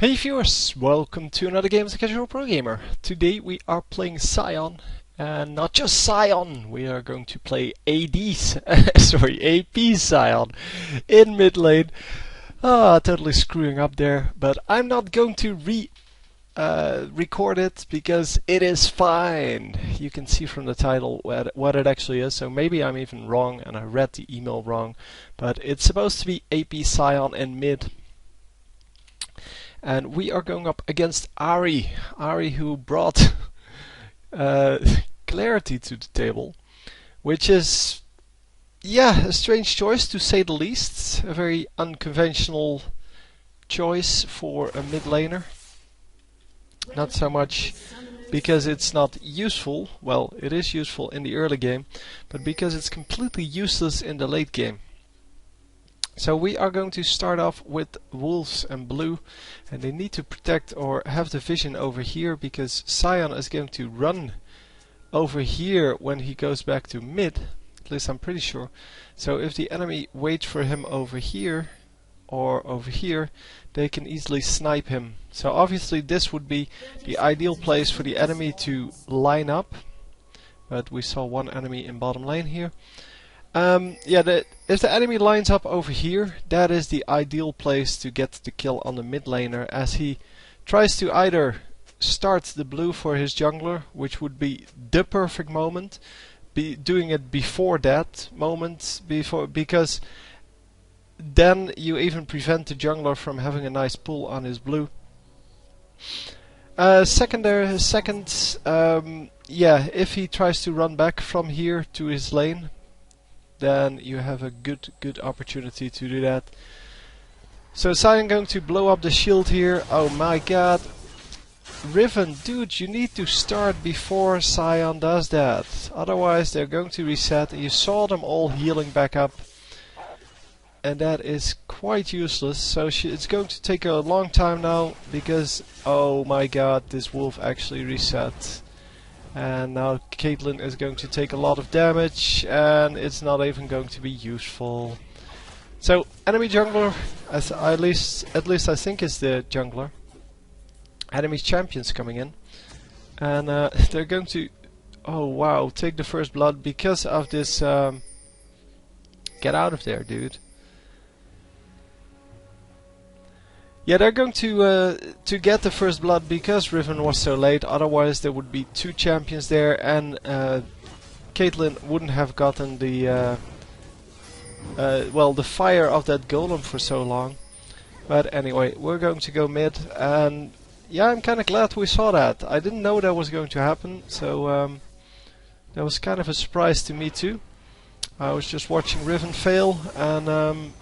Hey viewers, welcome to another game as a casual pro gamer. Today we are playing Scion, and not just Scion, we are going to play AD's, sorry, AP Scion in mid lane. Totally screwing up there, but I'm not going to record it because it is fine. You can see from the title what it actually is, so maybe I'm even wrong and I read the email wrong, but it's supposed to be AP Scion in mid. And we are going up against Ari. Ari, who brought clarity to the table, which is, yeah, a strange choice to say the least. A very unconventional choice for a mid laner. Not so much because it's not useful, well, it is useful in the early game, but because it's completely useless in the late game. So we are going to start off with wolves and blue, and they need to protect or have the vision over here because Scion is going to run over here when he goes back to mid, at least I'm pretty sure. So if the enemy waits for him over here or over here, they can easily snipe him. So obviously this would be the ideal place for the enemy to line up, but we saw one enemy in bottom lane here. If the enemy lines up over here, that is the ideal place to get the kill on the mid laner, as he tries to either start the blue for his jungler, which would be the perfect moment, doing it before that moment, because then you even prevent the jungler from having a nice pull on his blue. If he tries to run back from here to his lane, then you have a good opportunity to do that. So Scion going to blow up the shield here. Oh my god. Riven, dude, you need to start before Scion does that. Otherwise they're going to reset. You saw them all healing back up. And that is quite useless. So it's going to take a long time now because, oh my god, this wolf actually reset. And now Caitlyn is going to take a lot of damage, and it's not even going to be useful. So enemy jungler, at least I think is the jungler. Enemy champions coming in, and they're going to, oh wow, take the first blood because of this. Get out of there, dude. Yeah, they're going to get the first blood because Riven was so late. Otherwise, there would be two champions there, and Caitlyn wouldn't have gotten the the fire of that golem for so long. But anyway, we're going to go mid, and yeah, I'm kind of glad we saw that. I didn't know that was going to happen, so that was kind of a surprise to me too. I was just watching Riven fail, and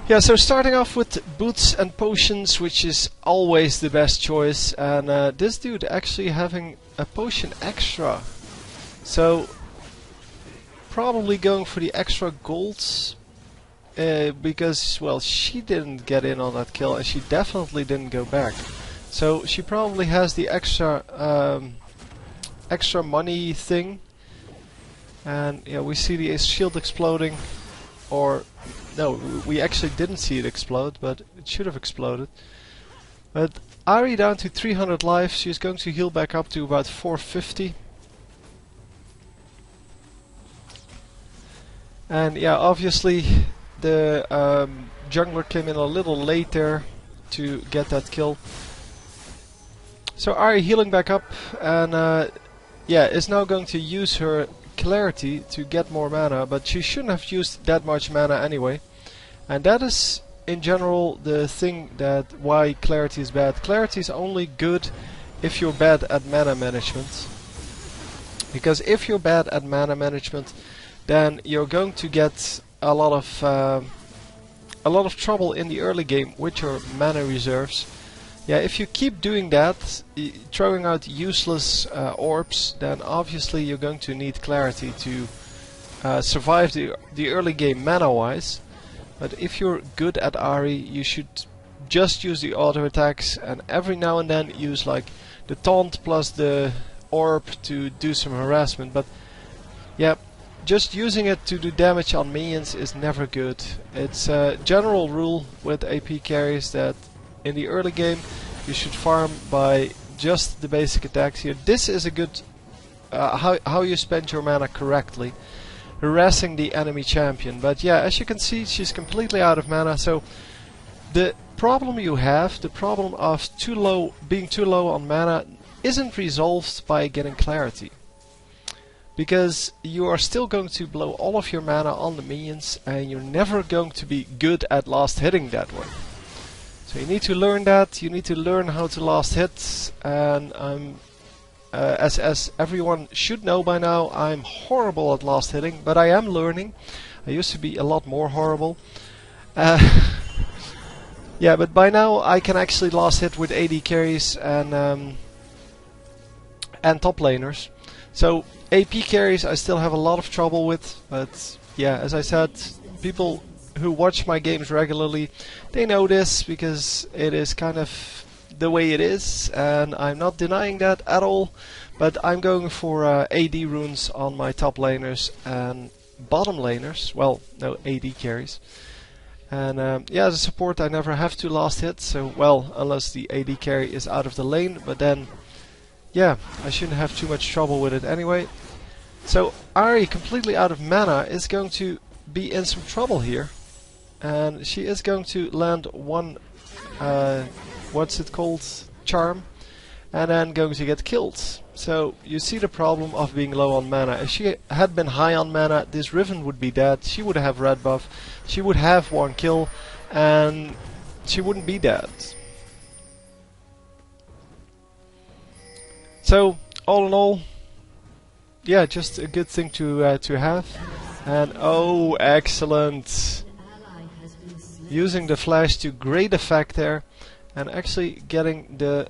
yeah, so starting off with boots and potions, which is always the best choice, and this dude actually having a potion extra. So probably going for the extra golds, because, well, she didn't get in on that kill and she definitely didn't go back. So she probably has the extra money thing. And yeah, we see the shield exploding, or no, we actually didn't see it explode, but it should have exploded. But Ari down to 300 life, she's going to heal back up to about 450. And yeah, obviously the jungler came in a little later to get that kill. So Ari healing back up, and yeah, is now going to use her clarity to get more mana, but she shouldn't have used that much mana anyway. And that is in general the thing that why clarity is bad. Clarity is only good if you're bad at mana management, because if you're bad at mana management, then you're going to get a lot of trouble in the early game with your mana reserves. Yeah, if you keep doing that, throwing out useless orbs, then obviously you're going to need clarity to survive the early game mana-wise. But if you're good at Ari, you should just use the auto attacks, and every now and then use like the taunt plus the orb to do some harassment. But yeah, just using it to do damage on minions is never good. It's a general rule with AP carries that in the early game you should farm by just the basic attacks here. This is a good how you spend your mana correctly, harassing the enemy champion. But yeah, as you can see, she's completely out of mana. So the problem you have, the problem of being too low on mana, isn't resolved by getting clarity, because you are still going to blow all of your mana on the minions, and you're never going to be good at last hitting that one. So you need to learn that. You need to learn how to last hit, and as everyone should know by now, I'm horrible at last hitting, but I am learning. I used to be a lot more horrible. Yeah, but by now I can actually last hit with AD carries and top laners. So AP carries I still have a lot of trouble with, but yeah, as I said, people who watch my games regularly, they know this, because it is kind of the way it is, and I'm not denying that at all. But I'm going for AD runes on my top laners and bottom laners. Well, no, AD carries. And yeah, as a support I never have to last hit, so well, unless the AD carry is out of the lane, but then yeah, I shouldn't have too much trouble with it anyway. So Ahri, completely out of mana, is going to be in some trouble here, and she is going to land one what's it called, charm, and then going to get killed. So you see the problem of being low on mana. If she had been high on mana, this Riven would be dead. She would have red buff, she would have one kill, and she wouldn't be dead. So all in all, yeah, just a good thing to have. And oh, excellent! Using the flash to great effect there, and actually getting the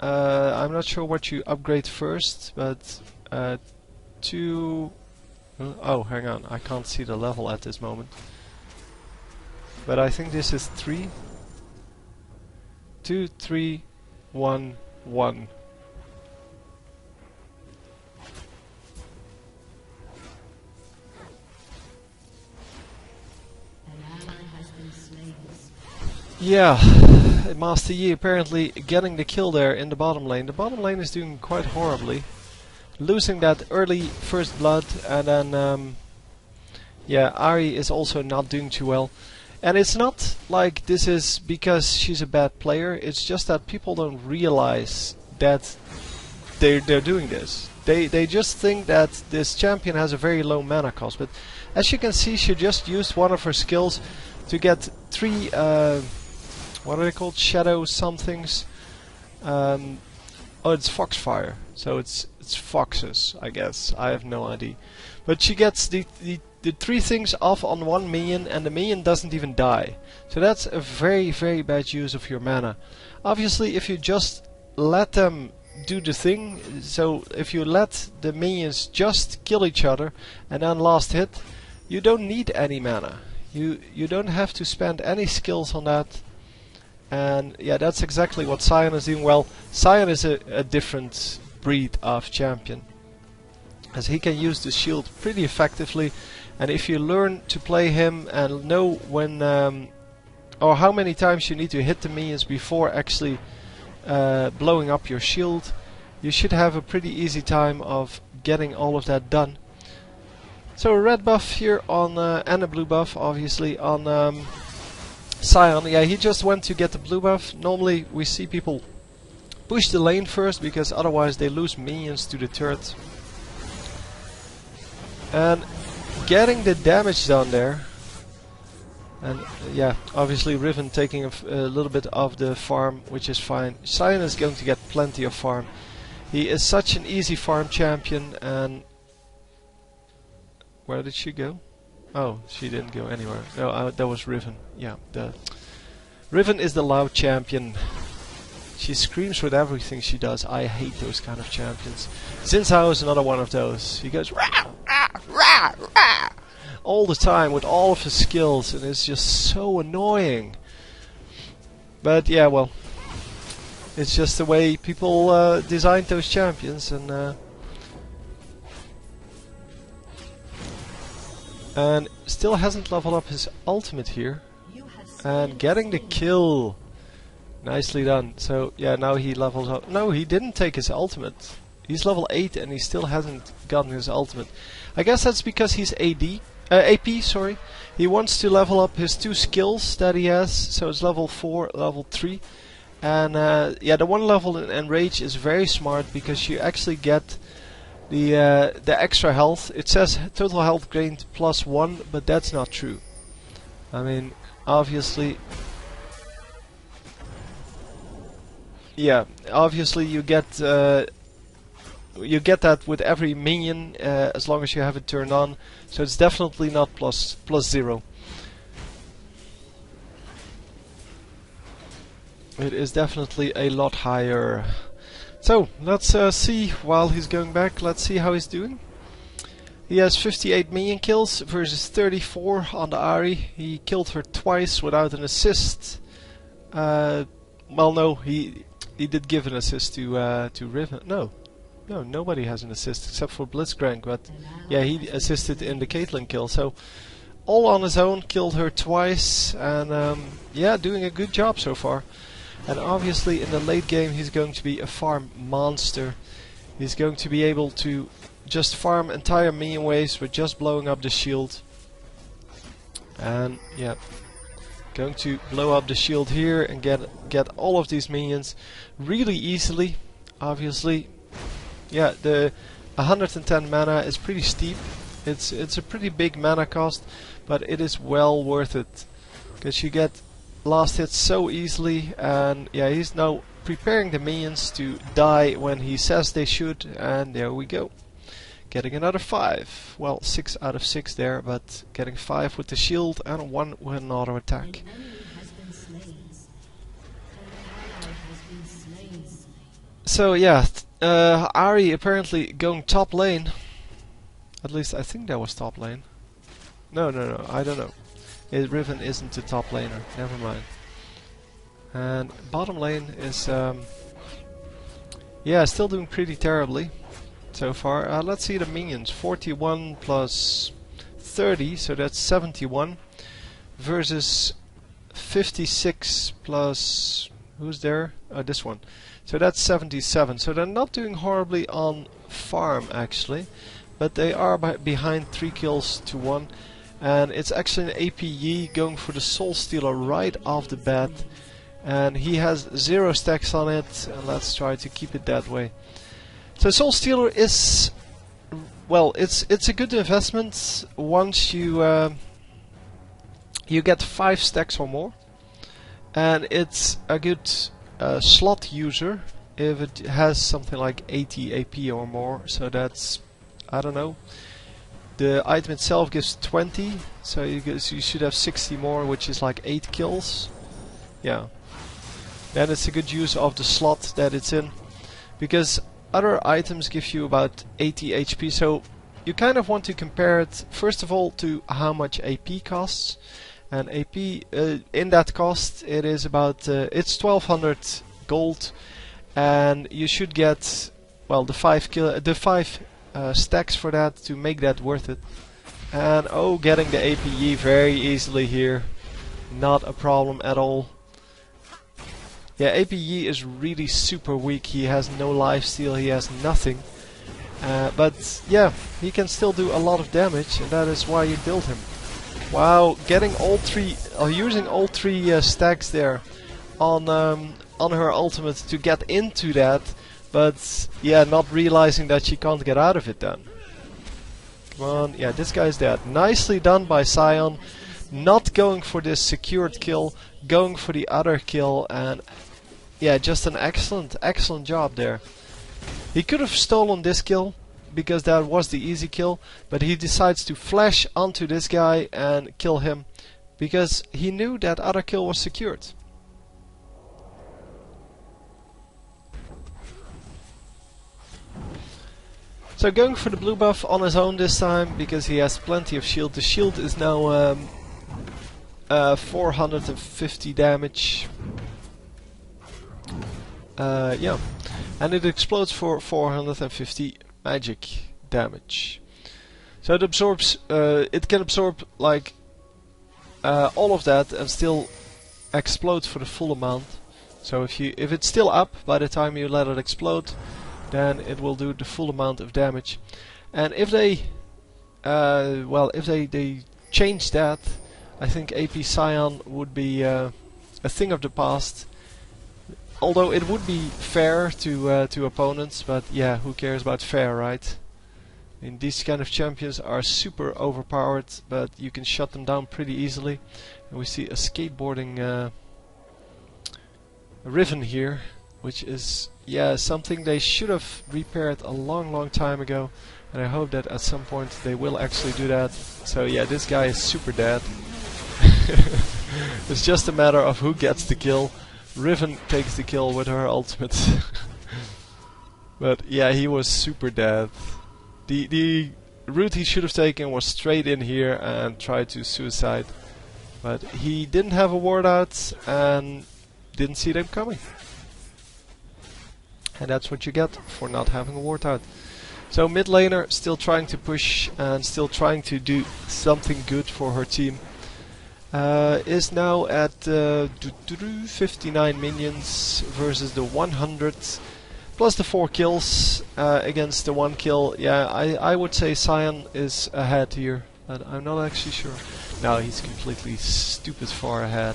I'm not sure what you upgrade first, but oh, hang on, I can't see the level at this moment. But I think this is 3, 2, 3, 1, 1. Yeah, Master Yi apparently getting the kill there in the bottom lane. The bottom lane is doing quite horribly, losing that early first blood, and then yeah, Ahri is also not doing too well. And it's not like this is because she's a bad player, it's just that people don't realize that they're doing this. They just think that this champion has a very low mana cost, but as you can see, she just used one of her skills to get 3 what are they called? Shadow somethings. Oh, it's Foxfire. So it's foxes, I guess. I have no idea. But she gets the 3 things off on one minion, and the minion doesn't even die. So that's a very, very bad use of your mana. Obviously, if you just let them do the thing, so if you let the minions just kill each other and then last hit, you don't need any mana. You don't have to spend any skills on that. And yeah, that's exactly what Scion is doing. Well, Scion is a different breed of champion, as he can use the shield pretty effectively, and if you learn to play him and know when or how many times you need to hit the minions before actually blowing up your shield, you should have a pretty easy time of getting all of that done. So a red buff here on and a blue buff obviously on Scion. Yeah, he just went to get the blue buff. Normally we see people push the lane first, because otherwise they lose minions to the turret. And getting the damage down there. And yeah, obviously Riven taking a little bit of the farm, which is fine. Scion is going to get plenty of farm. He is such an easy farm champion. And where did she go? Oh, she didn't go anywhere. No, that was Riven. Yeah, Riven is the loud champion. She screams with everything she does. I hate those kind of champions. Xin Zhao is another one of those. He goes rah, rah, rah, rah, all the time with all of his skills, and it's just so annoying. But yeah, well, it's just the way people designed those champions, and And still hasn't leveled up his ultimate here. And getting the kill. Nicely done. So yeah, now he levels up. No, he didn't take his ultimate. He's level 8 and he still hasn't gotten his ultimate. I guess that's because he's AP, sorry. He wants to level up his 2 skills that he has. So it's level 4, level 3. And yeah, the one level in Enrage is very smart because you actually get the extra health. It says total health gained +1, but that's not true. I mean, obviously, yeah, obviously you get that with every minion as long as you have it turned on. So it's definitely not +0. It is definitely a lot higher. So let's see while he's going back. Let's see how he's doing. He has 58 minion kills versus 34 on the Ahri. He killed her twice without an assist. Well, no, he did give an assist to Riven. No, nobody has an assist except for Blitzcrank. But yeah, he assisted in the Caitlyn kill. So all on his own, killed her twice, and yeah, doing a good job so far. And obviously in the late game he's going to be a farm monster. He's going to be able to just farm entire minion waves with just blowing up the shield. And yeah, going to blow up the shield here and get all of these minions really easily. Obviously, yeah, the 110 mana is pretty steep. It's a pretty big mana cost, but it is well worth it because you get last hit so easily. And yeah, he's now preparing the minions to die when he says they should, and there we go. Getting another 5. Well, 6 out of 6 there, but getting 5 with the shield and 1 with an auto attack. So yeah, Ahri apparently going top lane. At least I think that was top lane. No, I don't know. Riven isn't the top laner, never mind. And bottom lane is yeah, still doing pretty terribly so far. Let's see the minions. 41 plus 30, so that's 71 versus 56 plus, who's there? This one. So that's 77. So they're not doing horribly on farm actually, but they are behind 3 kills to 1. And it's actually an APE going for the Soul Stealer right off the bat. And he has 0 stacks on it, and let's try to keep it that way. So Soul Stealer is, well, it's a good investment once you get 5 stacks or more. And it's a good slot user if it has something like 80 AP or more. So that's, I don't know. The item itself gives 20, so you should have 60 more, which is like 8 kills. Yeah. Then it's a good use of the slot that it's in, because other items give you about 80 HP, so you kind of want to compare it first of all to how much AP costs. And AP in that cost, it is about it's 1200 gold, and you should get, well, the 5 stacks for that to make that worth it. And oh, getting the APE very easily here, not a problem at all. Yeah, APE is really super weak. He has no lifesteal, he has nothing. But yeah, he can still do a lot of damage, and that is why you build him. Wow, getting all 3, using all 3 stacks there on her ultimate to get into that, but yeah, not realizing that she can't get out of it then. Come on, yeah, this guy's dead. Nicely done by Scion, not going for this secured kill, going for the other kill, and yeah, just an excellent job there. He could have stolen this kill, because that was the easy kill, but he decides to flash onto this guy and kill him, because he knew that other kill was secured. So going for the blue buff on his own this time, because he has plenty of shield. The shield is now 450 damage. Yeah, and it explodes for 450 magic damage. So it absorbs, it can absorb like all of that and still explode for the full amount. So if it's still up by the time you let it explode, then it will do the full amount of damage. And if they if they change that, I think AP Scion would be a thing of the past. Although it would be fair to opponents, but yeah, who cares about fair, right? I mean, these kind of champions are super overpowered, but you can shut them down pretty easily. And we see a skateboarding Riven here, which is, yeah, something they should have repaired a long time ago. And I hope that at some point they will actually do that. So yeah, this guy is super dead. It's just a matter of who gets the kill. Riven takes the kill with her ultimate. But yeah, he was super dead. The route he should have taken was straight in here and try to suicide. But he didn't have a ward out and didn't see them coming. And that's what you get for not having a ward out. So mid laner still trying to push and still trying to do something good for her team. Is now at 59 minions versus the 100 plus the 4 kills against the 1 kill. Yeah, I would say Scion is ahead here, but I'm not actually sure. No, he's completely stupid far ahead.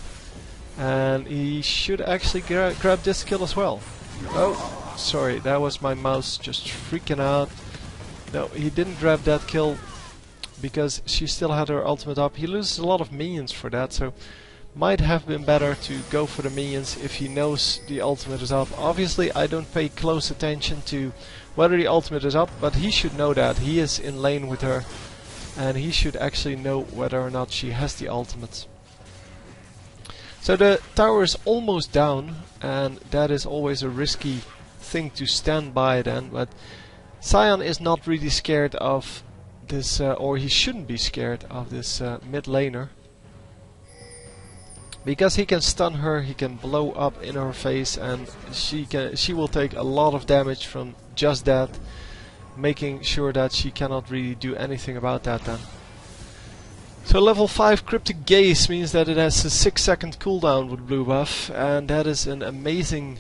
And he should actually grab this kill as well. Oh, sorry, that was my mouse just freaking out. No, he didn't grab that kill because she still had her ultimate up. He loses a lot of minions for that, so might have been better to go for the minions if he knows the ultimate is up. Obviously I don't pay close attention to whether the ultimate is up, but he should know that. He is in lane with her and he should actually know whether or not she has the ultimate. So the tower is almost down, and that is always a risky thing to stand by then, but Scion is not really scared of this, or he shouldn't be scared of this mid laner. Because he can stun her, he can blow up in her face, and she will take a lot of damage from just that, making sure that she cannot really do anything about that then. So level 5 Cryptic Gaze means that it has a 6-second cooldown with blue buff, and that is an amazing,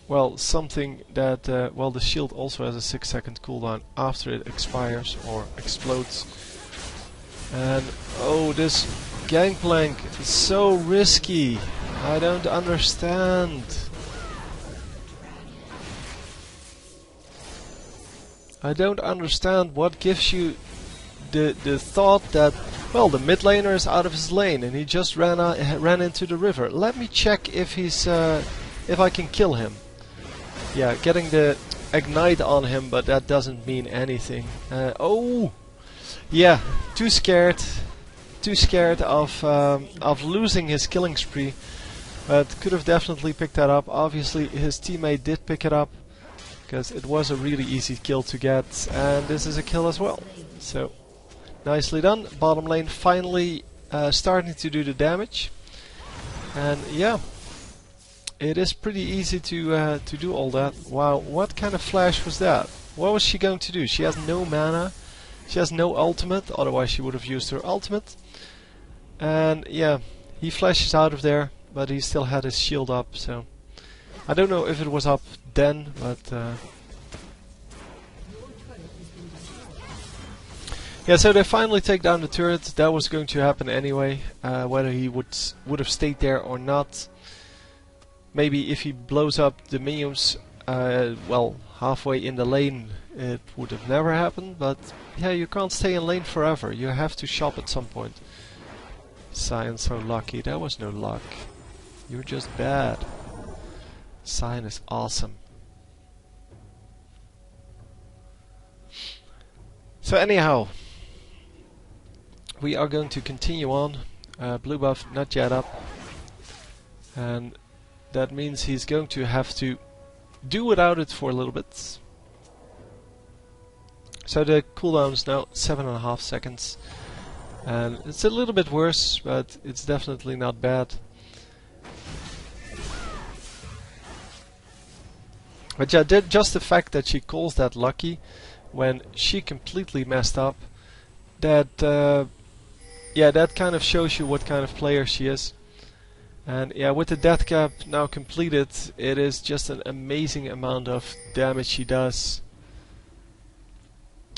well, something that, well, the shield also has a 6-second cooldown after it expires or explodes. And oh, this gangplank is so risky. I don't understand. I don't understand what gives you the thought that, well, the mid laner is out of his lane and he just ran into the river. Let me check if he's if I can kill him. Yeah, getting the ignite on him, but that doesn't mean anything. Oh, yeah, too scared of losing his killing spree, but could have definitely picked that up. Obviously, his teammate did pick it up because it was a really easy kill to get, and this is a kill as well. So nicely done. Bottom lane finally starting to do the damage, and yeah, it is pretty easy to do all that. Wow, what kind of flash was that? What was she going to do? She has no mana, she has no ultimate, otherwise she would have used her ultimate. And yeah, he flashes out of there, but he still had his shield up, so I don't know if it was up then, but yeah, so they finally take down the turret. That was going to happen anyway, whether he would have stayed there or not. Maybe if he blows up the minions, well, halfway in the lane, it would have never happened, but yeah, you can't stay in lane forever. You have to shop at some point. Sion's so lucky. That was no luck. You're just bad. Sion is awesome. So anyhow, we are going to continue on. Blue buff not yet up, and that means he's going to have to do without it for a little bit. So the cooldown is now 7.5 seconds, and it's a little bit worse, but it's definitely not bad. But yeah, just the fact that she calls that lucky when she completely messed up that yeah, that kind of shows you what kind of player she is. And yeah, with the death cap now completed, it is just an amazing amount of damage she does.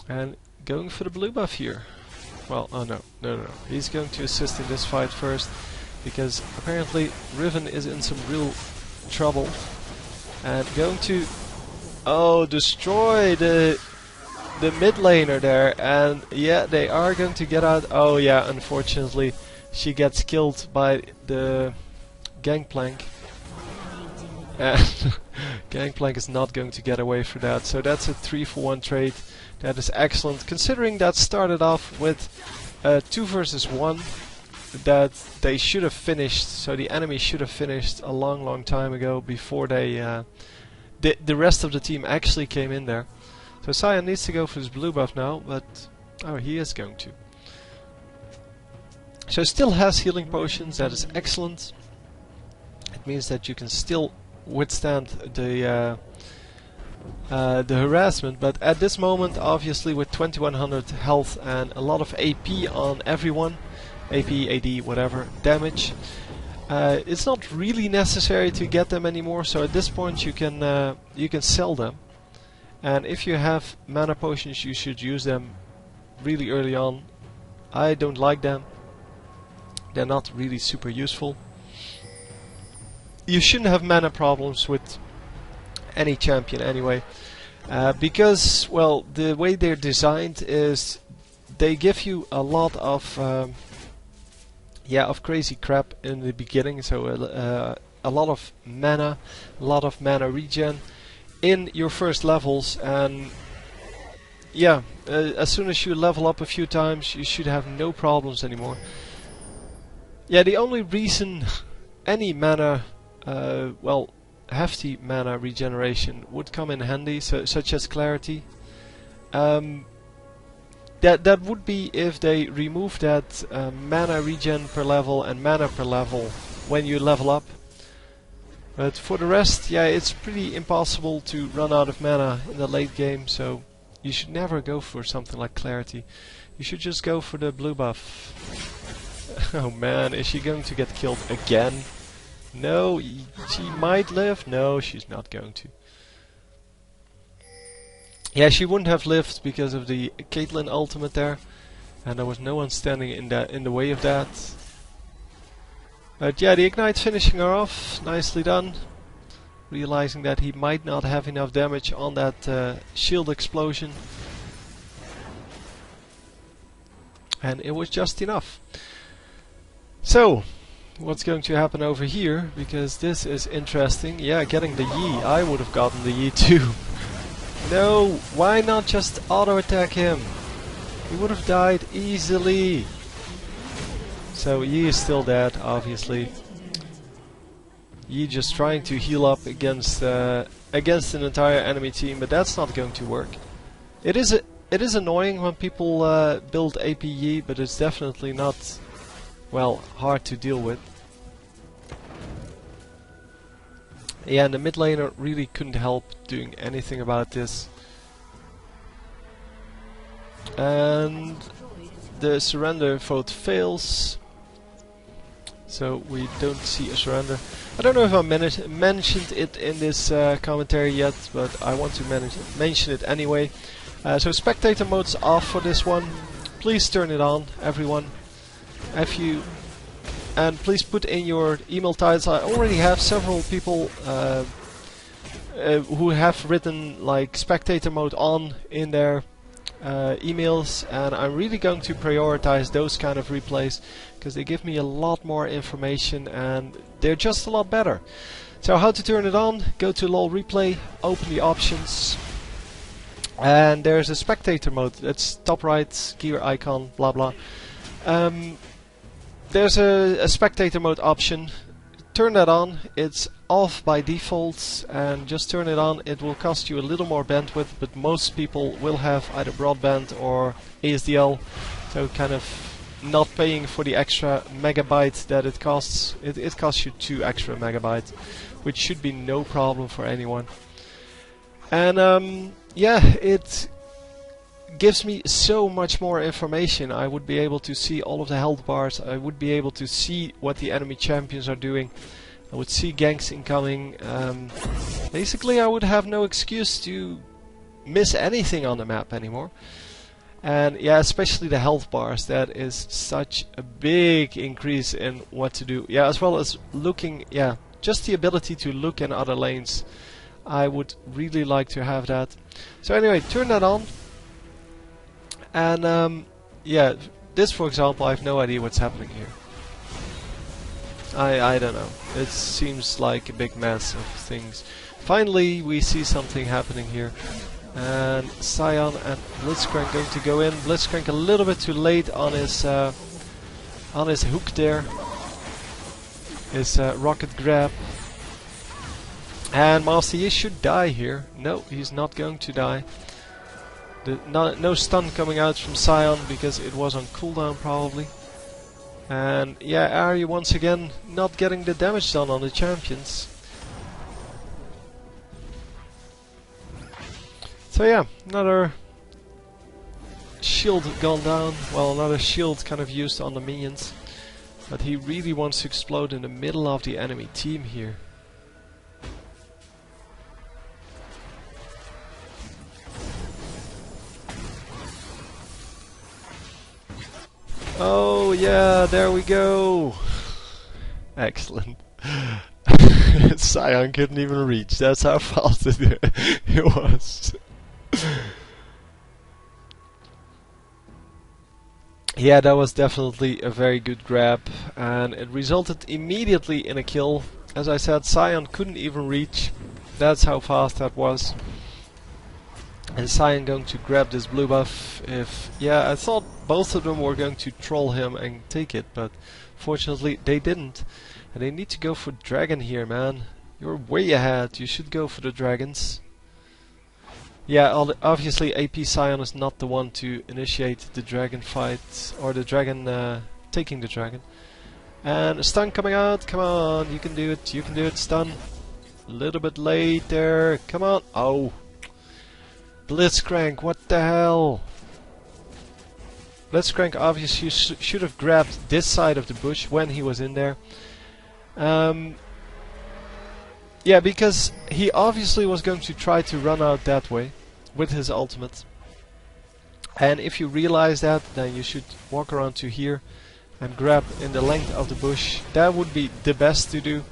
And going for the blue buff here. Well, oh no. He's going to assist in this fight first, because apparently Riven is in some real trouble. And going to destroy the mid laner there. And yeah, they are going to get out. Oh yeah, unfortunately she gets killed by the Gangplank. And Gangplank is not going to get away for that. So that's a 3-for-1 trade. That is excellent, considering that started off with 2 versus 1 that they should have finished. So the enemy should have finished a long time ago, before they the rest of the team actually came in there. So Scion needs to go for his blue buff now, but oh, he is going to. So still has healing potions. That is excellent. It means that you can still withstand the harassment, but at this moment, obviously with 2100 health and a lot of AP on everyone, AP, AD, whatever, damage, it's not really necessary to get them anymore. So at this point you can sell them, and if you have mana potions, you should use them really early on. I don't like them. They're not really super useful. You shouldn't have mana problems with any champion anyway, because, well, the way they're designed is they give you a lot of crazy crap in the beginning. So a lot of mana regen in your first levels, and yeah, as soon as you level up a few times, you should have no problems anymore. Yeah, the only reason any mana, hefty mana regeneration would come in handy, such as clarity, that would be if they remove that mana regen per level and mana per level when you level up. But for the rest, yeah, it's pretty impossible to run out of mana in the late game, so you should never go for something like clarity. You should just go for the blue buff. Oh man, is she going to get killed again? No, she might live. No, she's not going to. Yeah, she wouldn't have lived because of the Caitlyn ultimate there, and there was no one standing in the way of that. But yeah, the Ignite finishing her off, nicely done. Realizing that he might not have enough damage on that shield explosion, and it was just enough. So, what's going to happen over here, because this is interesting. Yeah, getting the Yi. I would have gotten the Yi too. No, why not just auto attack him? He would have died easily. So Yi is still dead, obviously. Yi just trying to heal up against an entire enemy team, but that's not going to work. It is annoying when people build AP Yi, but it's definitely not, well, hard to deal with. Yeah, and the mid laner really couldn't help doing anything about this. And the surrender vote fails, so we don't see a surrender. I don't know if I mentioned it in this commentary yet, but I want to mention it anyway. So spectator mode's off for this one. Please turn it on, everyone. And please put in your email titles. I already have several people who have written like spectator mode on in their emails, and I'm really going to prioritize those kind of replays because they give me a lot more information and they're just a lot better. So how to turn it on? Go to LoL replay, open the options, and there's a spectator mode. That's top right, gear icon, blah blah. There's a spectator mode option. Turn that on. It's off by default, and just turn it on. It will cost you a little more bandwidth, but most people will have either broadband or ASDL, so kind of not paying for the extra megabyte that it costs. It costs you 2 extra megabytes, which should be no problem for anyone. And yeah, it gives me so much more information. I would be able to see all of the health bars. I would be able to see what the enemy champions are doing. I would see ganks incoming. Basically, I would have no excuse to miss anything on the map anymore. And yeah, especially the health bars. That is such a big increase in what to do. Yeah, as well as looking. Yeah, just the ability to look in other lanes. I would really like to have that. So anyway, turn that on. And yeah, this for example, I have no idea what's happening here. I don't know. It seems like a big mess of things. Finally, we see something happening here. And Scion and Blitzcrank going to go in. Blitzcrank a little bit too late on his hook there. His rocket grab. And Master Yi should die here. No, he's not going to die. No stun coming out from Scion because it was on cooldown probably. And yeah, Ari once again not getting the damage done on the champions. So yeah, another shield gone down. Well, another shield kind of used on the minions. But he really wants to explode in the middle of the enemy team here. Oh yeah, there we go. Excellent. Scion couldn't even reach. That's how fast it was. Yeah, that was definitely a very good grab, and it resulted immediately in a kill. As I said, Scion couldn't even reach. That's how fast that was. And Scion going to grab this blue buff. Yeah, I thought both of them were going to troll him and take it, but fortunately they didn't. And they need to go for dragon here, man. You're way ahead. You should go for the dragons. Yeah, obviously AP Scion is not the one to initiate the dragon fight, or the dragon taking the dragon. And a stun coming out. Come on, you can do it. You can do it. Stun. A little bit late there. Come on. Oh. Blitzcrank, what the hell? Blitzcrank obviously should have grabbed this side of the bush when he was in there. Yeah, because he obviously was going to try to run out that way with his ultimate. And if you realize that, then you should walk around to here and grab in the length of the bush. That would be the best to do.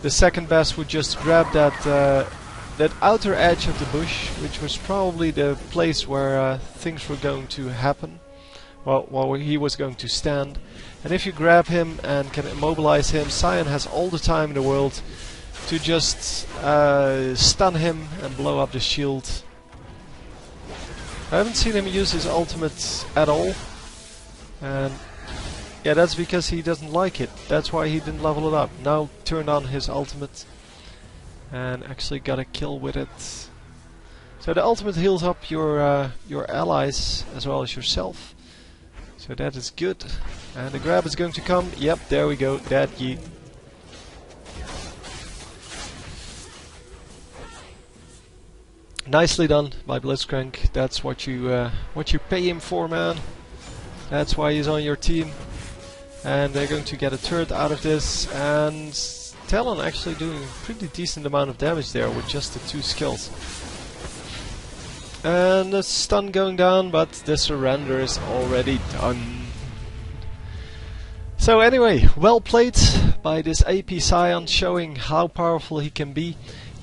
The second best would just grab that that outer edge of the bush, which was probably the place where things were going to happen, while he was going to stand. And if you grab him and can immobilize him, Scion has all the time in the world to just stun him and blow up the shield. I haven't seen him use his ultimate at all, and yeah, that's because he doesn't like it. That's why he didn't level it up. Now turned on his ultimate and actually got a kill with it. So the ultimate heals up your allies as well as yourself. So that is good. And the grab is going to come. Yep, there we go. That yeet. Nicely done by Blitzcrank. That's what you pay him for, man. That's why he's on your team. And they're going to get a turret out of this, and Talon actually doing a pretty decent amount of damage there with just the 2 skills. And the stun going down, but the surrender is already done. So anyway, well played by this AP Scion, showing how powerful he can be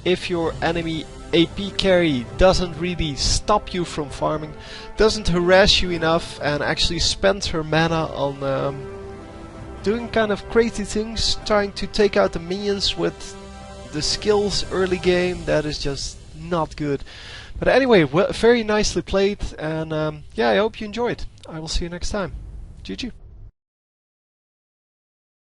if your enemy AP carry doesn't really stop you from farming, doesn't harass you enough, and actually spends her mana on doing kind of crazy things, trying to take out the minions with the skills early game. That is just not good. But anyway, very nicely played, and yeah, I hope you enjoyed. I will see you next time. GG.